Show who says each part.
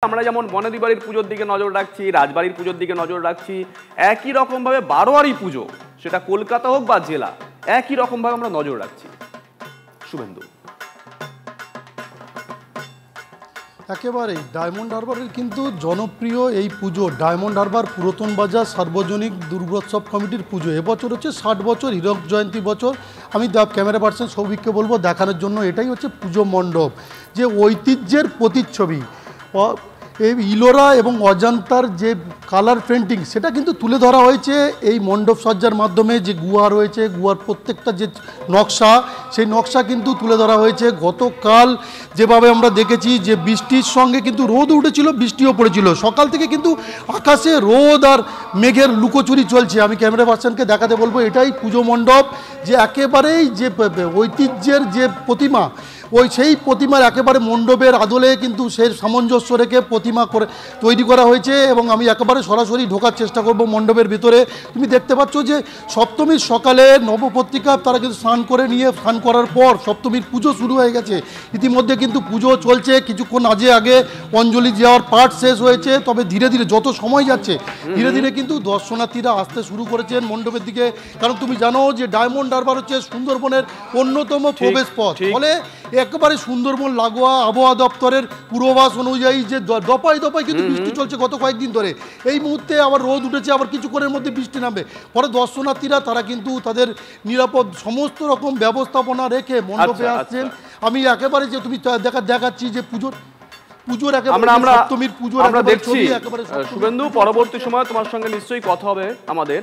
Speaker 1: আমরা যেমন বনেদি বাড়ির পুজোর দিকে নজর রাখছি, রাজবাড়ির পুজোর দিকে নজর রাখছি, একই রকমভাবে বারোয়ারি পুজো, সেটা কলকাতা হোক বা জেলা, একই রকমভাবে আমরা নজর রাখছি। শুভেন্দু,
Speaker 2: একেবারেই ডায়মন্ড হারবারের কিন্তু জনপ্রিয় এই পুজো ডায়মন্ড হারবার পুরাতন বাজার সার্বজনিক দুর্গোৎসব কমিটির পুজো। এবছর হচ্ছে 60 বছর, হীরক জয়ন্তী বছর। আমি ক্যামেরা পার্সন সৌভিককে বলবো দেখানোর জন্য। এটাই হচ্ছে পুজো মণ্ডপ, যে ঐতিহ্যের প্রতিচ্ছবি। এই ইলোরা এবং অজন্তার যে কালার পেন্টিং, সেটা কিন্তু তুলে ধরা হয়েছে এই মণ্ডপ সজ্জার মাধ্যমে। যে গুহা রয়েছে, গুহার প্রত্যেকটা যে নকশা, সেই নকশা কিন্তু তুলে ধরা হয়েছে। গতকাল যেভাবে আমরা দেখেছি যে বৃষ্টির সঙ্গে কিন্তু রোদ উঠেছিল, বৃষ্টিও পড়েছিল। সকাল থেকে কিন্তু আকাশে রোদ আর মেঘের লুকোচুরি চলছে। আমি ক্যামেরা পার্সনকে দেখাতে বলবো এটাই পুজো মণ্ডপ, যে একেবারেই যে ঐতিহ্যের যে প্রতিমা, সেই প্রতিমার একেবারে মণ্ডপের আদলে কিন্তু সেই সামঞ্জস্য রেখে প্রতিমা করে তৈরি করা হয়েছে। এবং আমি একেবারে সরাসরি ঢোকার চেষ্টা করব মণ্ডপের ভিতরে। তুমি দেখতে পাচ্ছ যে সপ্তমীর সকালে নবপত্রিকা তারা কিন্তু স্নান করে নিয়ে, স্নান করার পর সপ্তমীর পুজো শুরু হয়ে গেছে। ইতিমধ্যে কিন্তু পুজো চলছে। কিছুক্ষণ আগে অঞ্জলি দেওয়ার পাঠ শেষ হয়েছে। তবে ধীরে ধীরে যত সময় যাচ্ছে, ধীরে ধীরে কিন্তু দর্শনার্থীরা আসতে শুরু করেছেন মণ্ডপের দিকে। কারণ তুমি জানো যে ডায়মন্ড হারবার হচ্ছে সুন্দরবনের অন্যতম প্রবেশ পথ। ফলে একেবারে সুন্দরবন লাগোয়া আবহাওয়া দপ্তরের পূর্বাভাস অনুযায়ী যে দফায় দফায় কিন্তু বৃষ্টি চলছে গত কয়েকদিন ধরে। এই মুহূর্তে আবার রোদ উঠেছে, আবার কিছুক্ষণের মধ্যে বৃষ্টি নামবে। ফলে দর্শনার্থীরা তারা কিন্তু তাদের নিরাপদ সমস্ত রকম ব্যবস্থাপনা রেখে মণ্ডপে আসছেন। আমি একেবারে যে তুমি দেখাচ্ছি যে পুজোর একেবারে সপ্তমীর পুজোর
Speaker 1: আমরা দেখছি। শুভেন্দু, পরবর্তী সময় তোমার সঙ্গে নিশ্চয়ই কথা হবে আমাদের।